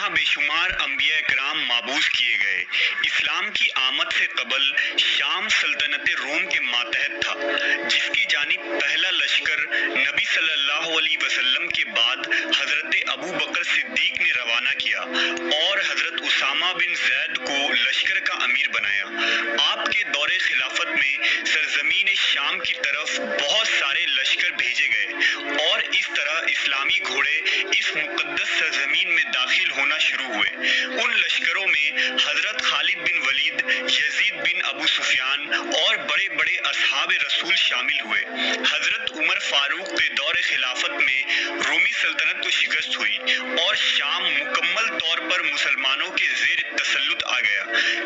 जहाँ बेशुमार अंबिया इकराम माबूस किए गए। इस्लाम की आमद से कबल शाम सल्तनत रोम के मातहत था, जिसकी जानिब पहला लश्कर नबी सल्लल्लाहु अलैहि वसल्लम के बाद हजरत अबू बकर सिद्दीक ने रवाना किया और हजरत उसामा बिन जैद को लश्कर का अमीर बनाया। आपके दौरे खिलाफत में सरजमीन शाम की तरफ बहुत सारे लश्कर भेजे गए और इस तरह इस्लामी घोड़े इस मुकद्दस सरजमीन में दाखिल होना शुरू हुए। उन लश्करों में हजरत खालिद बिन वलीद, यजीद बिन अबू सुफियान और बड़े बड़े असहाब रसूल शामिल हुए। हजरत उमर फारूक के दौरे खिलाफत में रोमी सल्तनत को शिकस्त हुई और शाम मुकम्मल तौर पर मुसलमानों के ज़ेर तसल्लुत आ गया।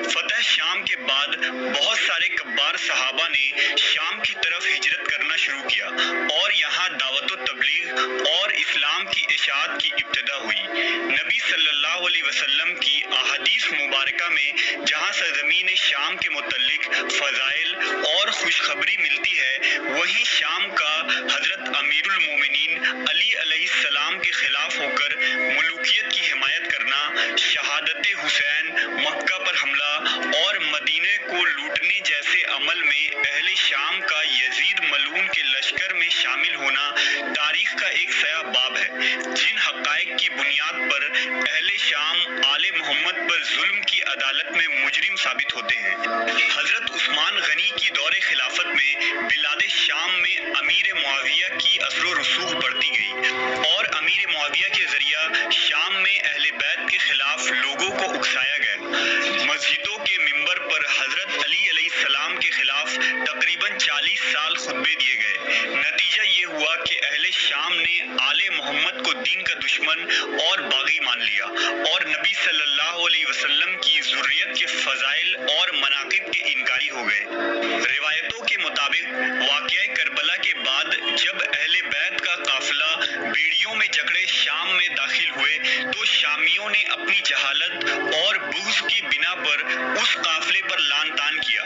फतह शाम के बाद बहुत सारे कब्बार सहाबा ने शाम की तरफ हिजरत करना शुरू किया और यहाँ दावत व तबलीग और इस्लाम की इशाअत की इब्तिदा हुई। नबी सल्लल्लाहु अलैहि वसल्लम की अहादीस मुबारका में जहाँ सरजमीन शाम के मुतल्लिक फ़ज़ाइल और खुशखबरी मिलती है, वहीं शाम का हजरत अमीरुल मोमिनीन अली अलैहिस्सलाम के खिलाफ होकर मुलूकियत की हिमायत करना, शहादत हुसैन, मक्का पर हमला और मदीने को लूटने जैसे अमल में अहले शाम का यजीद मलून के लश्कर में शामिल होना तारीख का एक सया बाब है। जिन हक़ाइक़ की बुनियाद पर अहले शाम आले मोहम्मद पर जुल्म की अदालत में मुजरिम साबित होते हैं। हजरत उस्मान गनी की दौरे खिलाफत में बिलादे शाम में अमीर मुआविया की असर रसूख बढ़ती गई और अमीर मुआविया के जरिया शाम में अहले बैत के खिलाफ लोगों को उकसाया गया। मस्जिदों के मिंबर पर हजरत अली अलैहिस्सलाम के खिलाफ तकरीबन 40 साल खुतबे दिए गए। नतीजा ये हुआ कि अहले शाम ने आले मोहम्मद को दीन का दुश्मन और बागी मान लिया और नबी सल्लल्लाहु अलैहि वसल्लम की ज़ुर्रियत के फ़ज़ाइल और मनाक़िब के इनकारी हो गए। रिवायतों के मुताबिक वाक़या करबला के बाद जब अहले बैत का काफ़िला बेड़ियों में जकड़े शाम में दाखिल हुए, तो शामियों ने अपनी जहालत और बुग़्ज़ की बिना पर उस काफ़िले पर लान तान किया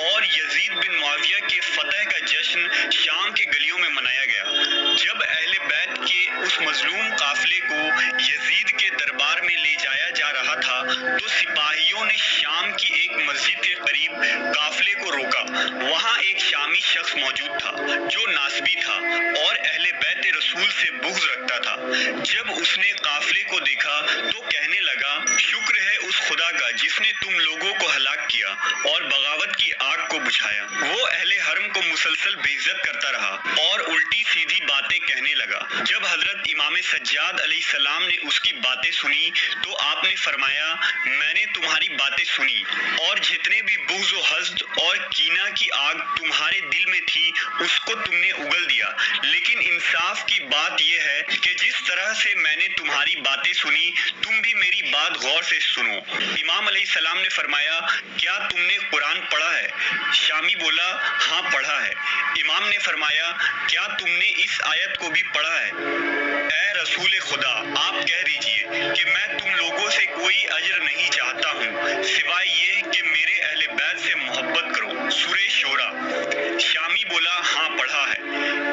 और यजीद बिन मुआविया के फतह का जश्न शाम के गलियों में मनाया गया। जब अहले बैत के उस मजलूम काफ़िले को यजीद के दरबार में ले जाया जा रहा था, तो सिपाहियों ने शाम की एक मस्जिद के करीब काफ़िले को रोका। वहाँ एक शामी शख्स मौजूद था जो नासबी था और अहले बैत रसूल से बुग़्ज़ रखता था। जब उसने काफ़िले को देखा तो कहने लगा, शुक्र है उस खुदा का जिसने तुम लोगों को हलाक किया और बगावत की आग को बुझाया। वो अहले हरम को मुसलसल बेइज्जत करता रहा और उल्टी सीधी बातें कहने लगा। जब हजरत इमाम सज्जाद अलैहिस्सलाम ने उसकी बातें सुनी तो आपने फरमाया, मैंने तुम्हारी बातें सुनी और जितने भी बुग़्ज़ व हस्द और कीना की आग तुम्हारे दिल में थी उसको तुमने उगल दिया। लेकिन इंसाफ की बात यह है कि जिस तरह से मैंने तुम्हारी बातें सुनी, तुम भी मेरी बात गौर से सुनो। इमाम अलैहिस्सलाम ने फरमाया, क्या तुमने कुरान पढ़ा है? शामी बोला, हाँ पढ़ा है। इमाम ने फरमाया, क्या तुमने इस आयत को भी पढ़ा है? ऐ रसूल खुदा, आप कह दीजिए कि मैं तुम लोगों से कोई अजर नहीं चाहता हूँ सिवाय ये कि मेरे अहले बैत से मोहब्बत करो। सूरह शूरा। शामी बोला, हाँ पढ़ा है।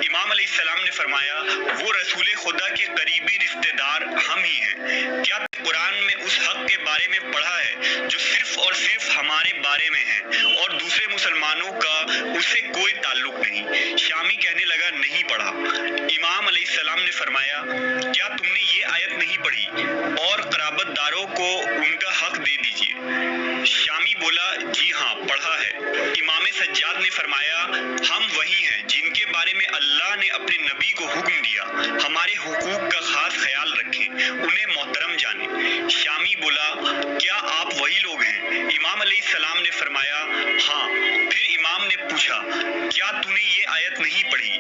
इमाम अलैहिस्सलाम ने फरमाया, वो रसूल खुदा के करीबी रिश्तेदार हम ही हैं। क्या कुरान में उस हक के बारे में पढ़ा है जो सिर्फ और सिर्फ हमारे बारे में है और दूसरे मुसलमानों का उससे कोई ताल्लुक नहीं? शामी कहने लगा, नहीं पढ़ा। इमाम अलैहिस्सलाम ने फरमाया, क्या तुमने ये आयत नहीं पढ़ी, और क़राबतदारों को उनका हक दे दीजिए? शामी बोला, जी हाँ पढ़ा है। इमाम सज्जाद ने फरमाया, हम वही हैं जिनके बारे में अल्लाह ने अपने नबी को हुक्म दिया, हमारे हुकूक का खास ख्याल रखें, उन्हें मोहतरम जाने। शामी बोला, क्या आप वही लोग हैं? इमाम अलैहिस्सलाम ने फरमाया, हाँ। फिर इमाम ने पूछा, क्या तूने ये आयत नहीं पढ़ी?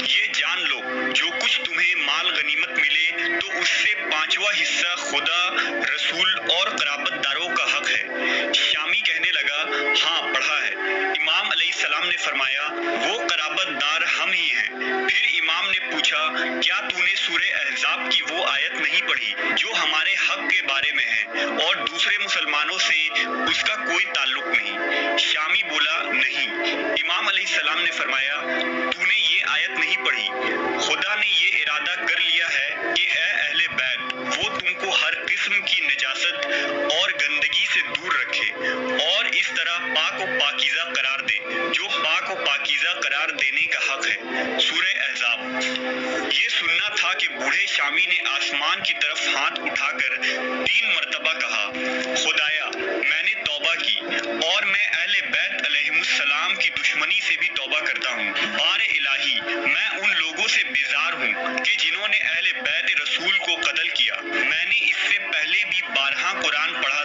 ये जान लो, जो कुछ तुम्हें माल गनीमत मिले तो उससे 5वां हिस्सा खुदा, रसूल और क़राबतदारों का हक है। शामी कहने लगा, हाँ पढ़ा है। इमाम अलैहिस्सलाम ने फरमाया, वो क़राबतदार हम ही हैं। फिर इमाम ने पूछा, क्या तूने सूरह अहज़ाब की वो आयत नहीं पढ़ी जो हमारे हक के बारे में है और दूसरे मुसलमानों से उसका कोई ताल्लुक नहीं? शामी बोला, नहीं। इमाम अलैहिस्सलाम ने फरमाया, तूने ये आयत नहीं पढ़ी, खुदा ने ये इरादा कर लिया है कि ए अहले बैत, वो तुमको हर किस्म جسم کی نجاست اور گندگی سے دور رکھے اور اس طرح پاک و پاکیزہ قرار دے جو پاک و پاکیزہ قرار دینے کا حق ہے۔ سورہ احزاب۔ یہ سننا تھا کہ بوڑھے شامی نے آسمان کی طرف ہاتھ اٹھا کر 3 مرتبہ کہا، خدایا میں نے توبہ کی اور میں اہل بیت علیہم السلام کی دشمنی سے بھی توبہ کرتا ہوں۔ بار الہی میں ان لوگوں سے بیزار ہوں کہ جنہوں نے اہل بیت رسول کو قتل کیا۔ میں نے اس سے پہلے بھی بارہا قرآن پڑھا